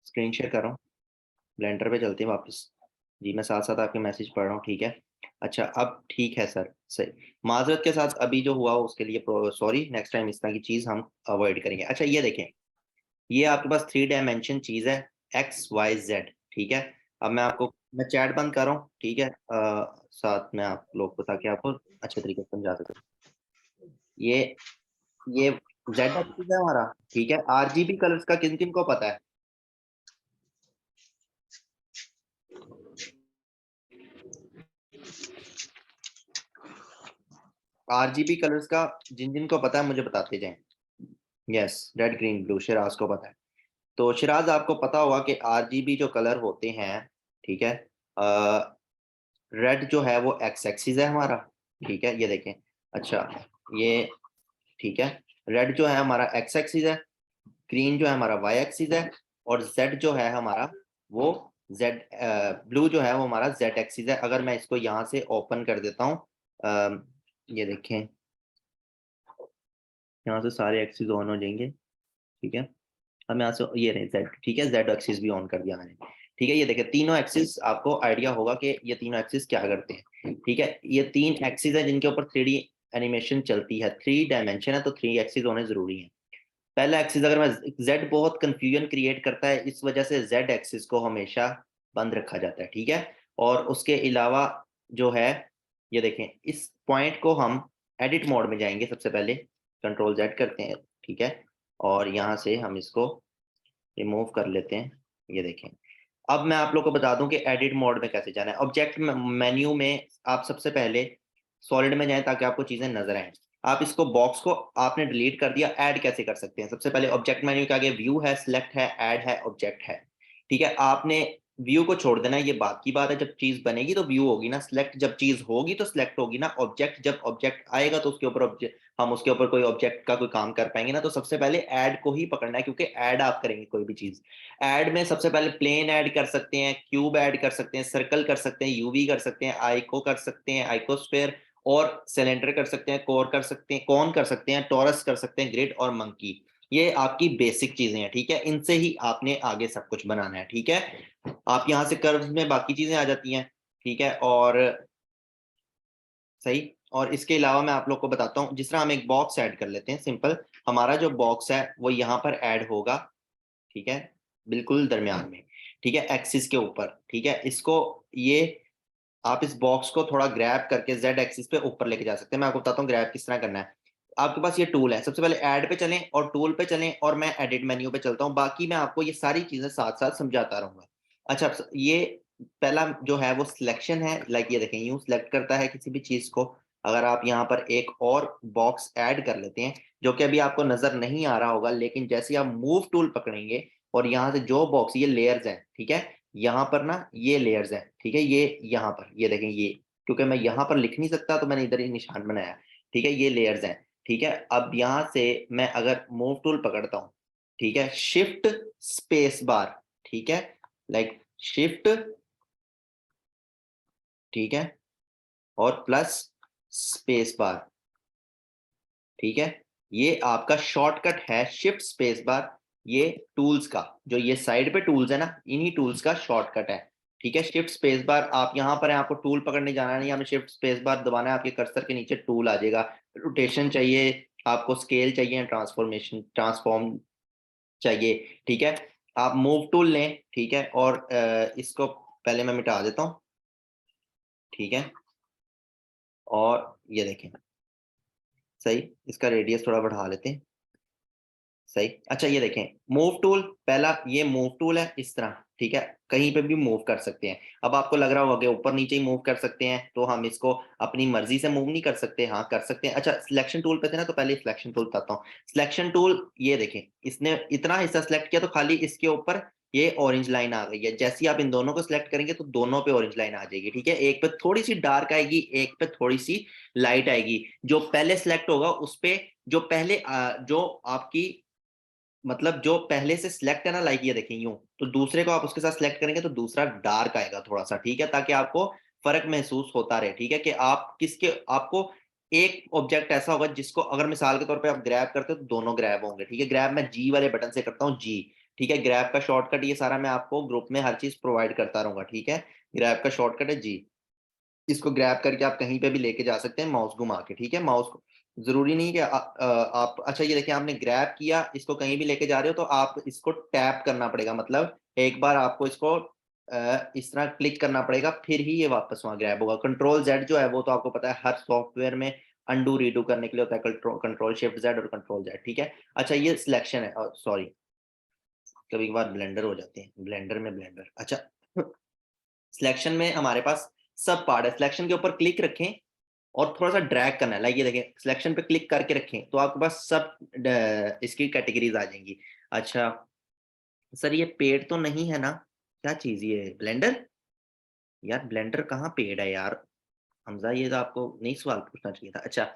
Screen share कर रहा हूँ, ब्लेंडर पे चलते हैं वापस। जी मैं साथ साथ आपके मैसेज पढ़ रहा हूँ, ठीक है। अच्छा अब ठीक है सर, सही। माजरत के साथ अभी जो हुआ उसके लिए सॉरी, नेक्स्ट टाइम इस तरह की चीज़ हम अवॉइड करेंगे। अच्छा ये देखें, ये आपके पास 3 डायमेंशन चीज़ है, एक्स वाई जेड, ठीक है। अब मैं चैट बंद कर रहा हूँ, ठीक है। साथ में आप लोग को, ताकि आपको अच्छे तरीके से समझा सकूँ। ये ये जेड एक्सिस है हमारा, ठीक है। आरजीबी कलर्स का किन किन को पता है? आरजीबी कलर्स का जिन जिन को पता है मुझे बताते जाएं। Yes, red green blue, Siraj को पता है। तो शिराज आपको पता होगा कि आरजीबी जो कलर होते हैं, ठीक है। रेड जो है वो एक्स एक्सिस है हमारा, ठीक है, ये देखें। अच्छा ये ठीक है, रेड जो है हमारा एक्स एक्सिस है, ग्रीन जो है हमारा वाई एक्सिस है, और जेड जो है हमारा वो जेड, ब्लू जो है वो हमारा जेड एक्सिस है। अगर मैं इसको यहाँ से ओपन कर देता हूँ, ये देखें, यहाँ से सारे एक्सिस ऑन हो जाएंगे, ठीक है। हम यहाँ से ये रहे जेड, ठीक है, जेड एक्सिस भी ऑन कर दिया मैंने, ठीक है। ये देखिए तीनों एक्सिस, आपको आइडिया होगा कि ये तीनों एक्सिस क्या करते हैं, ठीक है। ये 3 एक्सिस है जिनके ऊपर 3D एनिमेशन चलती है, 3 डायमेंशन है, तो 3 एक्सिस होने जरूरी है। पहला एक्सिस, अगर मैं जेड बहुत कंफ्यूजन क्रिएट करता है, इस वजह से जेड एक्सिस को हमेशा बंद रखा जाता है, ठीक है। और उसके अलावा जो है, ये देखें, इस पॉइंट को हम एडिट मोड में जाएंगे, सबसे पहले कंट्रोल जेड करते हैं, ठीक है। और यहाँ से हम इसको रिमूव कर लेते हैं, ये देखें। अब मैं आप लोग को बता दूं कि एडिट मोड में कैसे जाना है। ऑब्जेक्ट मेन्यू में आप सबसे पहले सॉलिड में जाएं ताकि आपको चीजें नजर आए। आप इसको बॉक्स को आपने डिलीट कर दिया, ऐड कैसे कर सकते हैं? सबसे पहले ऑब्जेक्ट मेन्यू के आगे व्यू है, सिलेक्ट है, ऐड है, ऑब्जेक्ट है, ठीक है। आपने व्यू को छोड़ देना है, ये बात की बात है। जब चीज बनेगी तो व्यू होगी ना, सिलेक्ट जब चीज होगी तो सिलेक्ट होगी ना। ऑब्जेक्ट जब ऑब्जेक्ट आएगा तो उसके ऊपर हम उसके ऊपर कोई ऑब्जेक्ट का कोई काम कर पाएंगे ना। तो सबसे पहले ऐड को ही पकड़ना है, क्योंकि ऐड आप करेंगे कोई भी चीज। ऐड में सबसे पहले प्लेन ऐड कर सकते हैं, क्यूब ऐड कर सकते हैं, सर्कल कर सकते हैं, यूवी कर सकते हैं, आइको कर सकते हैं, आइकोस्फेयर, और सिलेंडर कर सकते हैं, कोर कर सकते हैं, कौन कर सकते हैं, टॉरस कर सकते हैं, ग्रिड और मंकी। ये आपकी बेसिक चीजें हैं, ठीक है। इनसे ही आपने आगे सब कुछ बनाना है, ठीक है। आप यहां से कर्व्स में बाकी चीजें आ जाती हैं, ठीक है। और सही, और इसके अलावा मैं आप लोग को बताता हूँ, जिस तरह हम एक बॉक्स ऐड कर लेते हैं सिंपल। हमारा जो बॉक्स है वो यहाँ पर ऐड होगा, ठीक है, बिल्कुल दरमियान में, ठीक है, एक्सिस के ऊपर, ठीक है। इसको ये आप इस बॉक्स को थोड़ा ग्रैब करके जेड एक्सिस पे ऊपर लेके जा सकते हैं। मैं आपको बताता हूँ ग्रैब किस तरह करना है। आपके पास ये टूल है, सबसे पहले ऐड पे चलें और टूल पे चलें, और मैं एडिट मेन्यू पे चलता हूँ। बाकी मैं आपको ये सारी चीजें साथ साथ समझाता रहूंगा। अच्छा, ये पहला जो है वो सिलेक्शन है। लाइक ये देखें, यूं सिलेक्ट करता है किसी भी चीज को। अगर आप यहाँ पर एक और बॉक्स ऐड कर लेते हैं, जो कि अभी आपको नजर नहीं आ रहा होगा, लेकिन जैसे ही आप मूव टूल पकड़ेंगे और यहाँ से जो बॉक्स, ये लेयर्स हैं, ठीक है, यहाँ पर ना ये लेयर्स हैं, ठीक है। ये यहाँ पर ये देखें, ये क्योंकि मैं यहाँ पर लिख नहीं सकता तो मैंने इधर ही निशान बनाया, ठीक है। ये लेयर्स हैं, ठीक है। अब यहाँ से मैं अगर मूव टूल पकड़ता हूँ, ठीक है, शिफ्ट स्पेस बार, ठीक है, लाइक शिफ्ट, ठीक है, और प्लस स्पेस बार, ठीक है। ये आपका शॉर्टकट है, शिफ्ट स्पेस बार। ये टूल्स का, जो ये साइड पे टूल्स है ना, इन्हीं टूल्स का शॉर्टकट है, ठीक है। शिफ्ट स्पेस बार, आप यहाँ पर हैं, आपको टूल पकड़ने जाना नहीं, हमें शिफ्ट स्पेस बार दबाना है, आपके कर्सर के नीचे टूल आ जाएगा। रोटेशन चाहिए आपको, स्केल चाहिए, ट्रांसफॉर्मेशन, ट्रांसफॉर्म चाहिए, ठीक है। आप मूव टूल लें, ठीक है, और इसको पहले मैं मिटा देता हूँ, ठीक है। और ये देखें, सही, इसका रेडियस थोड़ा बढ़ा लेते हैं, सही। अच्छा ये देखें, मूव टूल, पहला ये मूव टूल है इस तरह, ठीक है, कहीं पे भी मूव कर सकते हैं। अब आपको लग रहा होगा कि ऊपर नीचे ही मूव कर सकते हैं, तो हम इसको अपनी मर्जी से मूव नहीं कर सकते, हाँ कर सकते हैं। अच्छा सिलेक्शन टूल पे थे ना, तो पहले सिलेक्शन टूल बताता हूँ। सिलेक्शन टूल, ये देखें, इसने इतना हिस्सा सिलेक्ट किया तो खाली इसके ऊपर ये ऑरेंज लाइन आ गई है। जैसे ही आप इन दोनों को सिलेक्ट करेंगे तो दोनों पे ऑरेंज लाइन आ जाएगी, ठीक है। एक पे थोड़ी सी डार्क आएगी, एक पे थोड़ी सी लाइट आएगी। जो पहले सिलेक्ट होगा उस पे, जो पहले जो आपकी, मतलब जो पहले से सिलेक्ट है ना, लाइक ये देखें यूं, तो दूसरे को आप उसके साथ सिलेक्ट करेंगे तो दूसरा डार्क आएगा थोड़ा सा, ठीक है, ताकि आपको फर्क महसूस होता रहे, ठीक है, कि आप किसके, आपको एक ऑब्जेक्ट ऐसा होगा जिसको अगर मिसाल के तौर पे आप ग्रैब करते हो तो दोनों ग्रैब होंगे, ठीक है। ग्रैब मैं जी वाले बटन से करता हूँ, जी, ठीक है। ग्रैब का शॉर्टकट ये सारा मैं आपको ग्रुप में हर चीज प्रोवाइड करता रहूंगा, ठीक है। ग्रैब का शॉर्टकट है जी। इसको ग्रैब करके आप कहीं पे भी लेके जा सकते हैं माउस घुमा के, ठीक है। माउस को जरूरी नहीं कि आप अच्छा ये देखिए आपने ग्रैब किया, इसको कहीं भी लेके जा रहे हो तो आप इसको टैप करना पड़ेगा, मतलब एक बार आपको इसको इस तरह क्लिक करना पड़ेगा, फिर ही ये वापस वहां ग्रैब होगा। कंट्रोल जेड जो है वो तो आपको पता है हर सॉफ्टवेयर में अंडू रीडू करने के लिए होता है, कंट्रोल शिफ्ट जेड और कंट्रोल जेड, ठीक है। अच्छा ये सिलेक्शन है, सॉरी कभी कभार ब्लेंडर हो जाते हैं, ब्लेंडर में ब्लेंडर, अच्छा। सिलेक्शन में हमारे पास सब पार्ट है, सिलेक्शन के ऊपर क्लिक रखें और थोड़ा सा ड्रैग करना है, लाइक ये देखें सिलेक्शन पे क्लिक करके रखें तो आपके पास सब इसकी कैटेगरीज आ जाएंगी। अच्छा सर ये पेड तो नहीं है ना, क्या चीज ये ब्लेंडर, यार ब्लेंडर कहाँ पेड है यार, हमजा ये तो आपको नहीं सवाल पूछना चाहिए था। अच्छा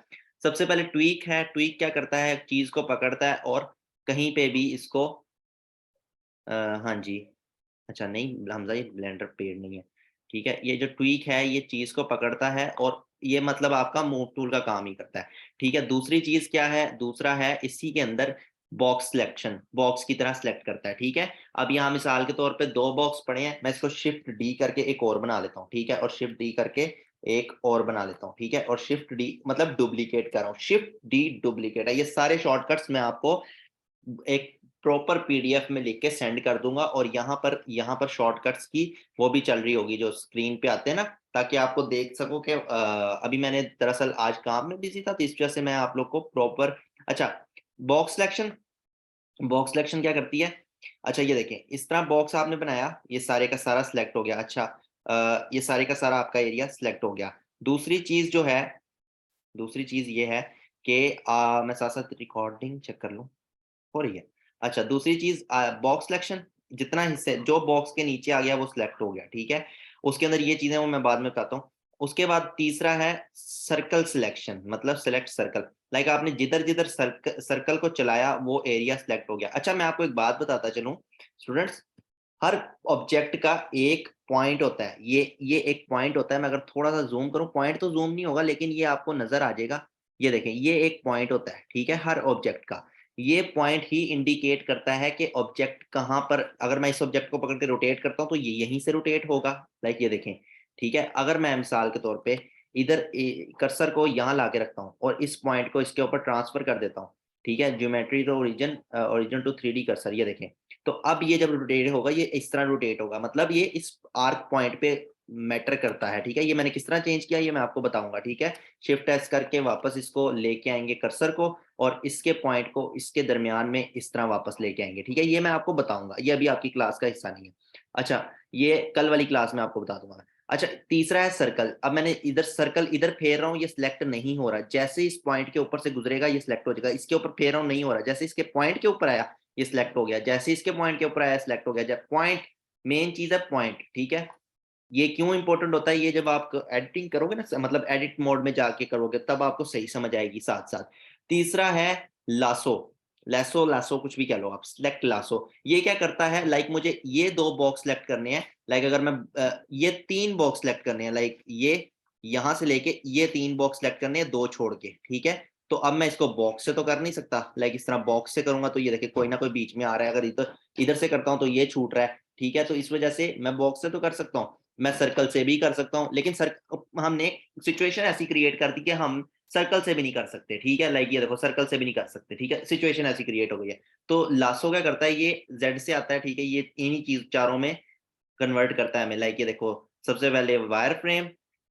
सबसे पहले ट्वीक है, ट्वीक क्या करता है, चीज को पकड़ता है और कहीं पे भी इसको हाँ जी, अच्छा नहीं हमजा ये ब्लेंडर पेड नहीं है, ठीक है। ये जो ट्वीक है ये चीज को पकड़ता है और ये मतलब आपका मूव टूल का काम ही करता है, ठीक है। दूसरी चीज क्या है, दूसरा है इसी के अंदर बॉक्स सिलेक्शन, बॉक्स की तरह सिलेक्ट करता है, ठीक है। अब यहाँ मिसाल के तौर पे दो बॉक्स पड़े हैं, मैं इसको शिफ्ट डी करके एक और बना लेता हूँ, ठीक है, और शिफ्ट डी करके एक और बना लेता हूँ, ठीक है। और शिफ्ट डी मतलब डुप्लीकेट कर रहा हूँ, शिफ्ट डी डुप्लीकेट है, ये सारे शॉर्टकट्स मैं आपको एक प्रॉपर पीडीएफ में लिख के सेंड कर दूंगा और यहाँ पर शॉर्टकट्स की वो भी चल रही होगी जो स्क्रीन पे आते हैं ना, ताकि आपको देख सको कि अभी मैंने दरअसल आज काम में बिजी था तो इस वजह से मैं आप लोग को प्रॉपर। अच्छा बॉक्स सिलेक्शन, बॉक्स सिलेक्शन क्या करती है, अच्छा ये देखें इस तरह बॉक्स आपने बनाया, ये सारे का सारा सिलेक्ट हो गया, अच्छा ये सारे का सारा आपका एरिया सिलेक्ट हो गया। दूसरी चीज जो है, दूसरी चीज ये है कि मैं साथ साथ रिकॉर्डिंग चेक कर लूं, हो रही है। अच्छा दूसरी चीज बॉक्स सिलेक्शन, जितना हिस्से जो बॉक्स के नीचे आ गया वो सिलेक्ट हो गया, ठीक है। उसके अंदर ये चीजें वो मैं बाद में बताता हूँ। उसके बाद तीसरा है सर्कल सिलेक्शन, मतलब सिलेक्ट सर्कल, लाइक आपने जिधर जिधर सर्कल को चलाया वो एरिया सिलेक्ट हो गया। अच्छा मैं आपको एक बात बताता चलूं स्टूडेंट्स, हर ऑब्जेक्ट का एक पॉइंट होता है, ये एक पॉइंट होता है, मैं अगर थोड़ा सा जूम करूं, पॉइंट तो जूम नहीं होगा लेकिन ये आपको नजर आ जाएगा, ये देखें ये एक पॉइंट होता है, ठीक है, हर ऑब्जेक्ट का। ये पॉइंट ही इंडिकेट करता है कि ऑब्जेक्ट कहाँ पर, अगर मैं इस ऑब्जेक्ट को पकड़ के रोटेट करता हूँ तो ये यहीं से रोटेट होगा, लाइक ये देखें, ठीक है। अगर मैं मिसाल के तौर पे इधर कर्सर को यहाँ ला के रखता हूँ और इस पॉइंट को इसके ऊपर ट्रांसफर कर देता हूँ, ठीक है, geometry to origin, origin to 3D cursor, ये देखें, तो अब ये जब रोटेट होगा ये इस तरह रोटेट होगा, मतलब ये इस आर्क पॉइंट पे मैटर करता है, ठीक है। ये मैंने किस तरह चेंज किया ये मैं आपको बताऊंगा, ठीक है। शिफ्ट एस करके वापस इसको लेके आएंगे कर्सर को और इसके पॉइंट को इसके दरमियान में इस तरह वापस लेके आएंगे, ठीक है। ये मैं आपको बताऊंगा, ये अभी आपकी क्लास का हिस्सा नहीं है। अच्छा ये कल वाली क्लास में आपको बता दूंगा। अच्छा तीसरा है सर्कल, अब मैंने इधर सर्कल इधर फेर रहा हूँ, ये सिलेक्ट नहीं हो रहा, जैसे इस पॉइंट के ऊपर से गुजरेगा ये सिलेक्ट हो जाएगा, इसके ऊपर फेर रहा हूँ नहीं हो रहा, जैसे इसके पॉइंट के ऊपर आया ये सिलेक्ट हो गया, जैसे इसके पॉइंट के ऊपर आया सिलेक्ट हो गया। जब पॉइंट, मेन चीज है पॉइंट, ठीक है। ये क्यों इंपॉर्टेंट होता है, ये जब आप एडिटिंग करोगे ना, मतलब एडिट मोड में जाके करोगे तब आपको सही समझ आएगी साथ साथ। तीसरा है लासो, लासो लासो कुछ भी कह लो आप, सिलेक्ट लासो, ये क्या करता है, लाइक मुझे ये दो बॉक्स सेलेक्ट करने हैं, लाइक अगर मैं ये तीन बॉक्स सेलेक्ट करने हैं, लाइक ये यहां से लेके ये तीन बॉक्स सेलेक्ट करने हैं दो छोड़ के, ठीक है। तो अब मैं इसको बॉक्स से तो कर नहीं सकता, लाइक इस तरह बॉक्स से करूंगा तो ये देखिए कोई ना कोई बीच में आ रहा है, अगर इधर इधर से करता हूं तो ये छूट रहा है, ठीक है। तो इस वजह से मैं बॉक्स से तो कर सकता हूँ, मैं सर्कल से भी कर सकता हूँ, लेकिन सर हमने सिचुएशन ऐसी क्रिएट कर दी कि हम सर्कल से भी नहीं कर सकते, ठीक है। लाइक ये देखो सर्कल से भी नहीं कर सकते, ठीक है, सिचुएशन ऐसी क्रिएट हो गई है। तो लासो क्या करता है, ये जेड से आता है, ठीक है, ये इन्हीं चीज चारों में कन्वर्ट करता है हमें, लाइक ये देखो सबसे पहले वायर फ्रेम,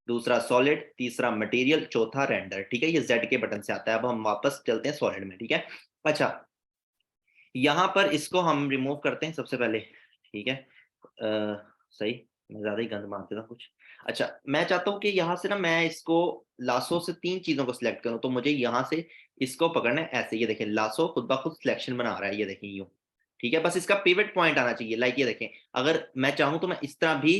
दूसरा सॉलिड, तीसरा मटेरियल, चौथा रेंडर, ठीक है, ये जेड के बटन से आता है। अब हम वापस चलते हैं सॉलिड में, ठीक है। अच्छा यहाँ पर इसको हम रिमूव करते हैं सबसे पहले, ठीक है। सही, मैं ज्यादा ही गंद मार देता कुछ। अच्छा मैं चाहता हूँ कि यहाँ से ना मैं इसको लासो से तीन चीजों को सिलेक्ट करूँ, तो मुझे यहाँ से इसको पकड़ना है ऐसे, ये देखें लासो खुद ब खुद सिलेक्शन बना रहा है, ये देखें यूं, ठीक है। बस इसका पिवट पॉइंट आना चाहिए, लाइक ये देखें अगर मैं चाहूँ तो मैं इस तरह भी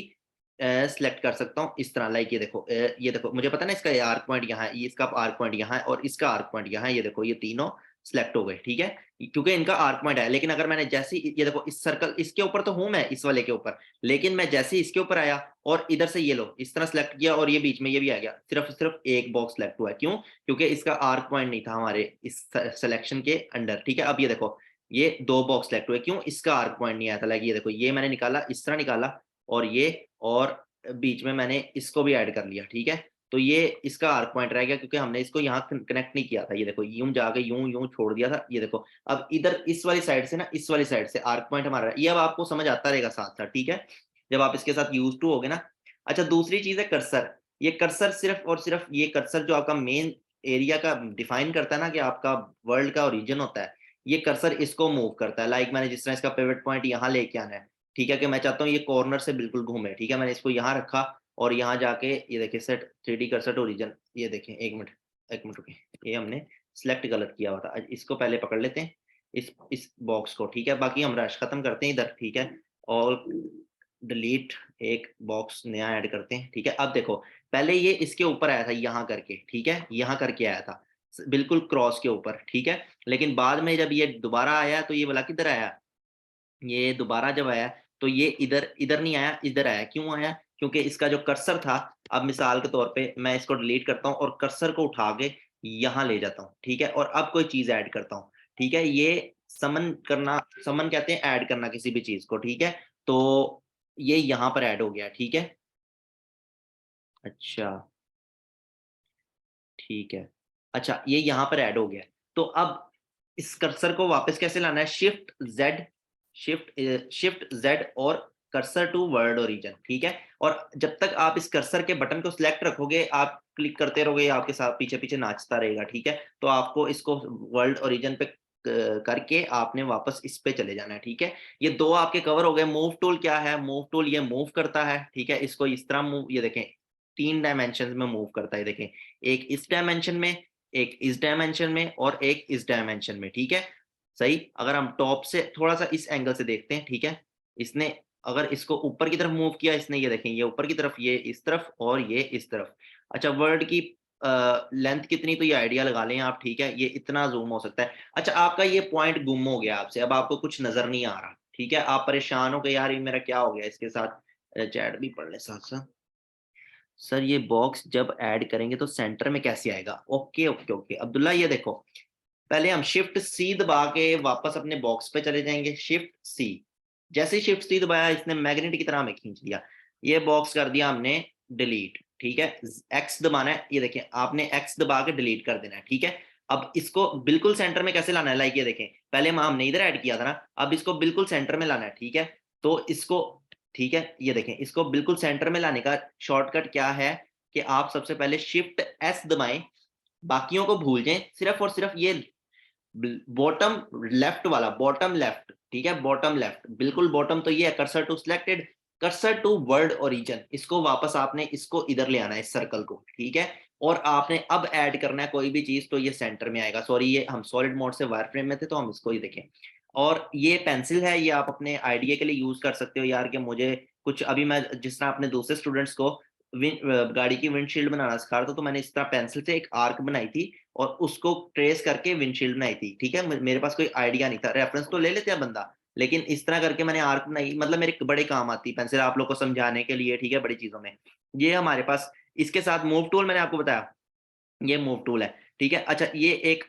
सिलेक्ट कर सकता हूँ इस तरह, लाइक ये देखो मुझे पता है ना इसका आर्क पॉइंट यहाँ है, ये इसका आर्क पॉइंट यहाँ है और इसका आर्क पॉइंट यहाँ है, ये देखो ये तीनों सिलेक्ट हो गए, ठीक है, क्योंकि इनका आर्क पॉइंट है। लेकिन अगर मैंने जैसे ये देखो इस सर्कल इसके ऊपर तो हूं मैं इस वाले के ऊपर, लेकिन मैं जैसे ही इसके ऊपर आया और इधर से ये लो इस तरह सिलेक्ट किया और ये बीच में ये भी आ गया, सिर्फ एक बॉक्स सिलेक्ट हुआ है। क्यों? क्योंकि इसका आर्क पॉइंट नहीं था हमारे इस सिलेक्शन के अंडर, ठीक है। अब ये देखो ये दो बॉक्स सिलेक्ट हुए, क्यों? इसका आर्क पॉइंट नहीं आया था। लाइक ये देखो ये मैंने निकाला, इस तरह निकाला और ये, और बीच में मैंने इसको भी ऐड कर लिया, ठीक है। तो ये इसका आर्क पॉइंट रह गया क्योंकि हमने इसको यहाँ कनेक्ट नहीं किया था। ये देखो यूं जाके यूं यूं छोड़ दिया था, ये देखो अब इधर इस वाली साइड से ना, इस वाली साइड से आर्क पॉइंट हमारा, ये अब आपको समझ आता रहेगा साथ साथ, ठीक है, जब आप इसके साथ यूज टू हो गए ना। अच्छा, दूसरी चीज है कर्सर। ये कर्सर सिर्फ और सिर्फ ये कर्सर जो आपका मेन एरिया का डिफाइन करता है ना, कि आपका वर्ल्ड का ओरिजिन होता है, ये कर्सर इसको मूव करता है। लाइक मैंने जिस तरह इसका पिवट पॉइंट यहाँ लेके आना है, ठीक है, कि मैं चाहता हूँ ये कॉर्नर से बिल्कुल घूमे, ठीक है, मैंने इसको यहाँ रखा और यहाँ जाके ये देखिए set 3D cursor to origin, ये देखें, एक मिनट रुकिए, ये हमने सिलेक्ट गलत किया हुआ था। इसको पहले पकड़ लेते हैं, इस बॉक्स को, ठीक है, बाकी हम रश खत्म करते हैं इधर, ठीक है, और डिलीट एक बॉक्स नया ऐड करते हैं, ठीक है। अब देखो पहले ये इसके ऊपर आया था यहाँ करके, ठीक है, यहाँ करके आया था बिल्कुल क्रॉस के ऊपर, ठीक है, लेकिन बाद में जब ये दोबारा आया तो ये वाला किधर आया, ये दोबारा जब आया तो ये इधर इधर नहीं आया, इधर आया। क्यों आया? क्योंकि इसका जो कर्सर था, अब मिसाल के तौर पे मैं इसको डिलीट करता हूँ और कर्सर को उठा के यहाँ ले जाता हूँ, ठीक है, और अब कोई चीज ऐड करता हूँ, ठीक है, ये समन करना, समन कहते हैं ऐड करना किसी भी चीज को, ठीक है। तो ये यहाँ पर ऐड हो गया, ठीक है। अच्छा, ठीक है, अच्छा ये यहाँ पर ऐड हो गया। तो अब इस कर्सर को वापस कैसे लाना है? शिफ्ट जेड और कर्सर टू वर्ल्ड ओरिजिन, ठीक है। और जब तक आप इस कर्सर के बटन को सिलेक्ट रखोगे, आप क्लिक करते रहोगे, आपके साथ पीछे पीछे नाचता रहेगा, ठीक है। तो आपको इसको वर्ल्ड ओरिजिन पे करके आपने वापस इस पे चले जाना है, ठीक है। ये दो आपके कवर हो गए। मूव टूल क्या है? मूव टूल ये मूव करता है, ठीक है, इसको इस तरह मूव, ये देखें 3 डायमेंशन में मूव करता है, देखें, एक इस डायमेंशन में, एक इस डायमेंशन में और एक इस डायमेंशन में, ठीक है। सही, अगर हम टॉप से थोड़ा सा इस एंगल से देखते हैं, ठीक है, इसने अगर इसको ऊपर की तरफ मूव किया, इसने, ये देखें, ये ऊपर की तरफ, ये इस तरफ और ये इस तरफ। अच्छा, वर्ड की लेंथ कितनी, तो ये आइडिया लगा लें आप, ठीक है, ये इतना जूम हो सकता है। अच्छा, आपका ये पॉइंट गुम हो गया आपसे, अब आपको कुछ नजर नहीं आ रहा, ठीक है, आप परेशान हो गए, यार ये मेरा क्या हो गया इसके साथ। चैट भी पढ़ ले साथ साथ। सर ये बॉक्स जब ऐड करेंगे तो सेंटर में कैसे आएगा? ओके ओके ओके अब्दुल्ला, ये देखो पहले हम शिफ्ट सी दबा के वापस अपने बॉक्स पे चले जाएंगे। शिफ्ट सी, जैसे ही शिफ्ट सी दबाया, इसने मैग्नेट की तरह हमें खींच लिया, ये बॉक्स कर दिया हमने डिलीट, ठीक है। एक्स दबाना है, ये देखें, आपने एक्स दबा के डिलीट कर देना है, ठीक है। अब इसको बिल्कुल सेंटर में कैसे लाना है? लाइक ये देखें, पहले हमने इधर ऐड किया था ना, अब इसको बिल्कुल सेंटर में लाना है, ठीक है। तो इसको, ठीक है, ये देखें, इसको बिल्कुल सेंटर में लाने का शॉर्टकट क्या है कि आप सबसे पहले शिफ्ट एस दबाएं, बाकियों को भूल जाएं, सिर्फ और सिर्फ ये बॉटम लेफ्ट वाला, बॉटम लेफ्ट, ठीक है, बॉटम लेफ्ट, बिल्कुल बॉटम तो ये है, cursor to selected, cursor to world origin, इसको वापस आपने इसको इधर ले आना है, इस सर्कल को, ठीक है। और आपने अब ऐड करना है कोई भी चीज, तो ये सेंटर में आएगा। सॉरी, ये हम सॉलिड मोड से वायर फ्रेम में थे, तो हम इसको ही देखें। और ये पेंसिल है, ये आप अपने आइडिया के लिए यूज कर सकते हो यार, कि मुझे कुछ अभी मैं जिस तरह अपने दूसरे स्टूडेंट्स को गाड़ी की विंडशील्ड बनाना सिखा रहा था, तो मैंने इस तरह पेंसिल से एक आर्क बनाई थी और उसको ट्रेस करके विंडशील्ड बनाई थी, ठीक है। मेरे पास कोई आइडिया नहीं था, रेफरेंस तो ले लेते हैं बंदा, लेकिन इस तरह करके मैंने आर्क बनाई, मतलब मेरे बड़े काम आती पेंसिल आप लोग को समझाने के लिए, ठीक है, बड़ी चीजों में। ये हमारे पास इसके साथ मूव टूल मैंने आपको बताया, ये मूव टूल है, ठीक है। अच्छा, ये एक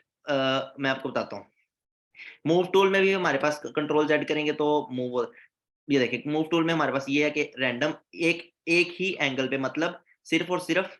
मैं आपको बताता हूँ, मूव टूल में भी हमारे पास कंट्रोल जेड करेंगे तो मूव, ये देखिए मूव टूल में हमारे पास ये है कि रैंडम एक एक ही एंगल पे, मतलब सिर्फ और सिर्फ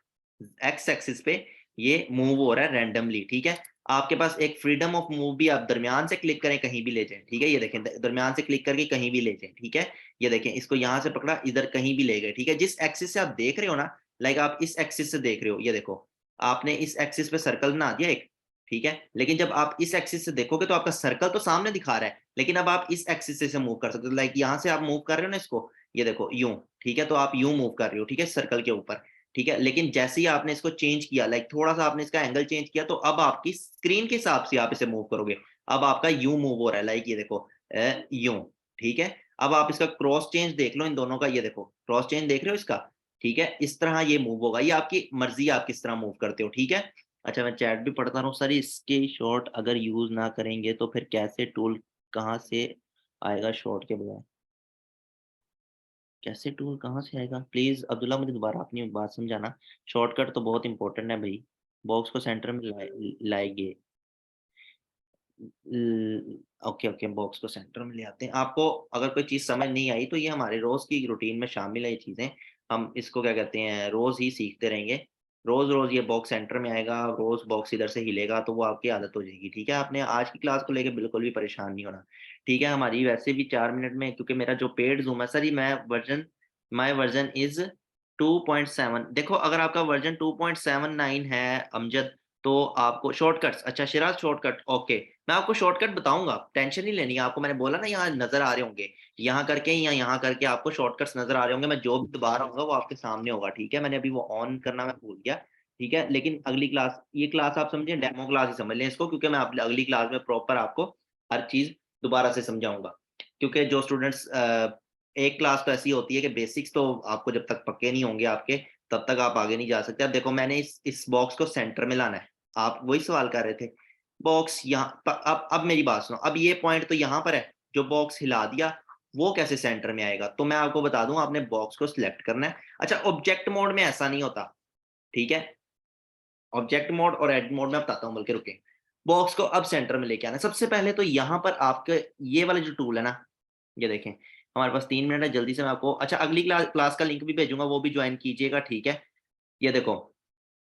एक्स एक्सिस पे ये मूव हो रहा है रैंडमली, ठीक है। आपके पास एक फ्रीडम ऑफ मूव भी, आप दरमियान से क्लिक करें कहीं भी ले जाएं, ठीक है, ये देखें दरमियान से क्लिक करके कहीं भी ले जाएं, ठीक है। ये देखें, इसको यहाँ से पकड़ा, इधर कहीं भी ले गए, ठीक है, जिस एक्सिस से आप देख रहे हो ना, लाइक आप इस एक्सिस से देख रहे हो, ये देखो आपने इस एक्सिस पे सर्कल बना दिया एक, ठीक है, लेकिन जब आप इस एक्सिस से देखोगे तो आपका सर्कल तो सामने दिखा रहा है, लेकिन अब आप इस एक्सिस से मूव कर सकते हो, लाइक यहाँ से आप मूव कर रहे हो ना इसको, ये देखो यूं, ठीक है, तो आप यूं मूव कर रहे हो, ठीक है, सर्कल के ऊपर, ठीक है। लेकिन जैसे ही आपने इसको चेंज किया, लाइक थोड़ा सा आपने इसका एंगल चेंज किया, तो अब आपकी स्क्रीन के हिसाब से आप इसे मूव करोगे, अब आपका यूं मूव हो रहा है, लाइक ये देखो यूं, ठीक है। अब आप इसका क्रॉस चेंज देख लो इन दोनों का, ये देखो क्रॉस चेंज देख रहे हो इसका, ठीक है, इस तरह ये मूव होगा, ये आपकी मर्जी है आप किस तरह मूव करते हो, ठीक है। अच्छा मैं चैट भी पढ़ता रहूं सर, इसके शॉर्ट अगर यूज ना करेंगे तो फिर कैसे टूल कहाँ से आएगा शॉर्ट के बजाय, कैसे टूल कहाँ से आएगा, प्लीज अब्दुल्ला मुझे दोबारा अपनी बात समझाना। शॉर्टकट तो बहुत इंपॉर्टेंट है भाई, बॉक्स को सेंटर में लाएंगे, ओके ओके बॉक्स को सेंटर में ले आते हैं। आपको अगर कोई चीज समझ नहीं आई तो ये हमारे रोज की रूटीन में शामिल है ये चीजें, हम इसको क्या कहते हैं रोज ही सीखते रहेंगे। रोज रोज ये बॉक्स सेंटर में आएगा, रोज बॉक्स इधर से हिलेगा तो वो आपकी आदत हो जाएगी, ठीक है। आपने आज की क्लास को लेके बिल्कुल भी परेशान नहीं होना, ठीक है। हमारी वैसे भी 4 मिनट में, क्योंकि मेरा जो पेड जूम है सर, ये मैं वर्जन, माई वर्जन इज 2.7, देखो अगर आपका वर्जन 2.79 है अमजद, तो आपको शॉर्टकट्स, अच्छा शिराज शॉर्टकट, ओके मैं आपको शॉर्टकट बताऊंगा, टेंशन नहीं लेनी है आपको, मैंने बोला ना यहाँ नजर आ रहे होंगे, यहाँ करके या यहाँ करके आपको शॉर्टकट्स नजर आ रहे होंगे, मैं जो भी दबा रहा हूँ वो आपके सामने होगा, ठीक है। मैंने अभी वो ऑन करना मैं भूल गया, ठीक है। लेकिन अगली क्लास, ये क्लास आप समझिए डेमो क्लास ही समझ लें इसको, क्योंकि मैं अगली क्लास में प्रॉपर आपको हर चीज दोबारा से समझाऊंगा, क्योंकि जो स्टूडेंट्स, एक क्लास तो ऐसी होती है कि बेसिक्स तो आपको जब तक पक्के नहीं होंगे आपके, तब तक आप आगे नहीं जा सकते। अब देखो मैंने इस बॉक्स को सेंटर में लाना है, आप वही सवाल कर रहे थे, बॉक्स यहाँ अब मेरी बात सुनो, अब ये पॉइंट तो यहाँ पर है, जो बॉक्स हिला दिया वो कैसे सेंटर में आएगा, तो मैं आपको बता दूं आपने बॉक्स को सिलेक्ट करना है। अच्छा ऑब्जेक्ट मोड में ऐसा नहीं होता, ठीक है, ऑब्जेक्ट मोड और एडिट मोड में बताता हूँ, बल्कि रुके, बॉक्स को अब सेंटर में लेके आना है। सबसे पहले तो यहाँ पर आपके ये वाले जो टूल है ना, ये देखें, हमारे पास 3 मिनट है, जल्दी से मैं आपको, अच्छा अगली क्लास का लिंक भी भेजूंगा, वो भी ज्वाइन कीजिएगा, ठीक है। ये देखो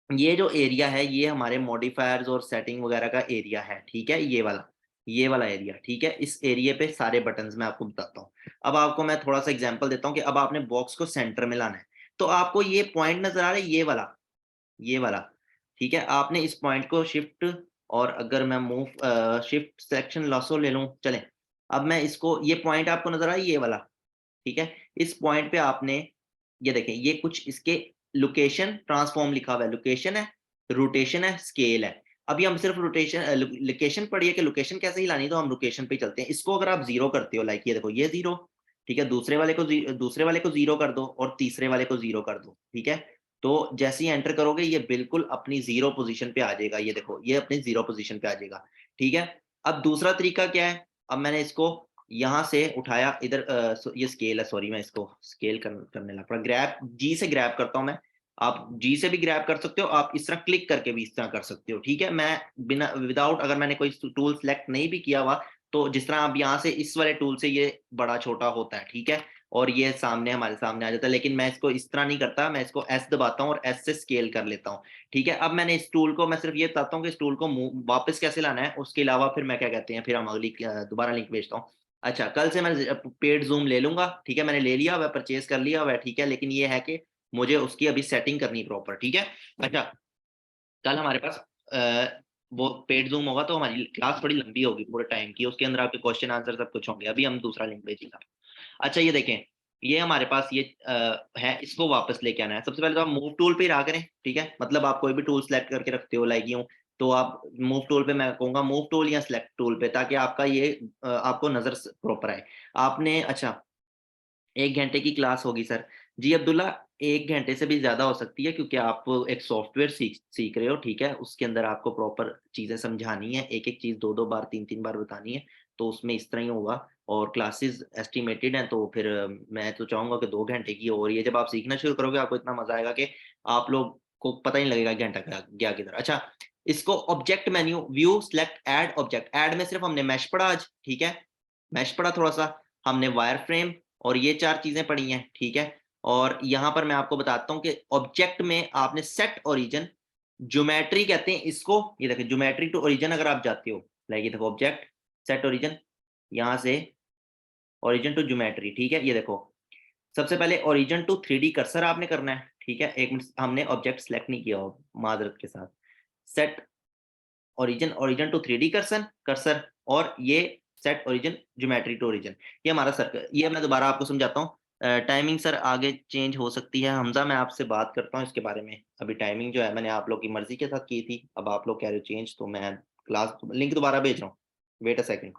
ये जो एरिया है ये हमारे मॉडिफायर्स और सेटिंग वगैरह का एरिया है, ठीक है, ये वाला एरिया, ठीक है। इस एरिया पे सारे बटन्स मैं आपको बताता हूँ। अब आपको मैं थोड़ा सा एग्जांपल देता हूँ कि अब आपने बॉक्स को सेंटर में लाना है, तो आपको ये पॉइंट नजर आ रहा है, ये वाला, ठीक है। आपने इस पॉइंट को शिफ्ट, और अगर मैं मूव शिफ्ट सेक्शन लॉसो ले लूं, चलें, अब मैं इसको, ये पॉइंट आपको नजर आ रहा है ये वाला, ठीक है। इस पॉइंट पे आपने, ये देखें ये कुछ इसके लोकेशन ट्रांसफॉर्म लिखा हुआ है, लोकेशन है, रोटेशन है, स्केल है। अभी हम सिर्फ रोटेशन लोकेशन पढ़िए कि लोकेशन कैसे ही लानी, तो हम लोकेशन पे चलते हैं। इसको अगर आप जीरो करते हो, लाइक ये देखो ये जीरो, ठीक है, दूसरे वाले को जीरो कर दो और तीसरे वाले को जीरो कर दो, ठीक है। तो जैसे ही एंटर करोगे ये बिल्कुल अपनी जीरो पोजीशन पे आ जाएगा, ये देखो ये अपनी जीरो पोजीशन पे आ जाएगा, ठीक है। अब दूसरा तरीका क्या है, अब मैंने इसको यहाँ से उठाया इधर, ये स्केल है, सॉरी मैं इसको स्केल करने लग पड़ा, ग्रैब जी से ग्रैब करता हूँ मैं, आप जी से भी ग्रैब कर सकते हो, आप इस तरह क्लिक करके भी इस तरह कर सकते हो, ठीक है। मैं बिना विदाउट, अगर मैंने कोई टूल सेलेक्ट नहीं भी किया हुआ, तो जिस तरह आप यहाँ से इस वाले टूल से ये बड़ा छोटा होता है, ठीक है, और ये सामने हमारे सामने आ जाता है, लेकिन मैं इसको इस तरह नहीं करता, मैं इसको एस दबाता हूँ और एस से स्केल कर लेता हूँ, ठीक है। अब मैंने इस टूल को, मैं सिर्फ ये बताता हूँ कि इस टूल को वापस कैसे लाना है, उसके अलावा फिर मैं क्या कहते हैं, फिर हम अगली दोबारा लिंक भेजता हूँ। अच्छा कल से मैं पेड जूम ले लूंगा, ठीक है, मैंने ले लिया वह, परचेज कर लिया वह, ठीक है, लेकिन ये है कि मुझे उसकी अभी सेटिंग करनी प्रॉपर, ठीक है। अच्छा कल हमारे पास वो पेड जूम होगा, तो हमारी क्लास थोड़ी लंबी होगी पूरे टाइम की, उसके अंदर आपके क्वेश्चन आंसर सब कुछ होंगे, अभी हम दूसरा लिंक भेजेंगे। अच्छा ये देखें, ये हमारे पास ये है, इसको वापस लेके आना है। सबसे पहले तो आप मूव टूल पे ही रहा करें, ठीक है, मतलब आप कोई भी टूल सेलेक्ट करके रखते हो, लाइक यूं, तो आप मूव टूल पे, मैं कहूंगा मूव टूल या सिलेक्ट टूल पे, ताकि आपका ये आपको नजर प्रॉपर आए। आपने, अच्छा 1 घंटे की क्लास होगी सर, जी अब्दुल्ला 1 घंटे से भी ज्यादा हो सकती है, क्योंकि आप एक सॉफ्टवेयर सीख रहे हो, ठीक है, उसके अंदर आपको प्रॉपर चीजें समझानी है, एक एक चीज 2-2 बार 3-3 बार बतानी है, तो उसमें इस तरह ही होगा। और क्लासेस एस्टिमेटेड हैं, तो फिर मैं तो चाहूंगा कि 2 घंटे की हो रही है, जब आप सीखना शुरू करोगे आपको इतना मजा आएगा कि आप लोग को पता ही नहीं लगेगा 1 घंटा गया किधर। अच्छा इसको object menu view select add object, add में सिर्फ हमने मैश पढ़ा आज, ठीक है, मैश पढ़ा थोड़ा सा, हमने वायर फ्रेम और ये 4 चीजें पढ़ी हैं, ठीक है। और यहाँ पर मैं आपको बताता हूँ कि ऑब्जेक्ट में आपने सेट ओरिजिन, ज्योमेट्री कहते हैं इसको, ये देखिए ज्योमेट्री टू ओरिजिन अगर आप जाते हो, लाइक ये देखो ऑब्जेक्ट सेट ओरिजिन, यहाँ से ओरिजिन टू ज्योमेट्री, ठीक है। ये देखो सबसे पहले ओरिजिन टू 3D कर्सर आपने करना है, ठीक है, एक मिनट, हमने ऑब्जेक्ट सेलेक्ट नहीं किया हो माजरत के साथ, set origin to 3D cursor cursor, और ये set origin geometry to origin, ये हमारा सर्कल। ये मैं दोबारा आपको समझाता हूँ, टाइमिंग सर आगे चेंज हो सकती है, हमजा मैं आपसे बात करता हूँ इसके बारे में। अभी टाइमिंग जो है मैंने आप लोग की मर्जी के साथ की थी, अब आप लोग कह रहे हो चेंज, तो मैं क्लास लिंक दोबारा भेज रहा हूँ, वेट अ सेकंड।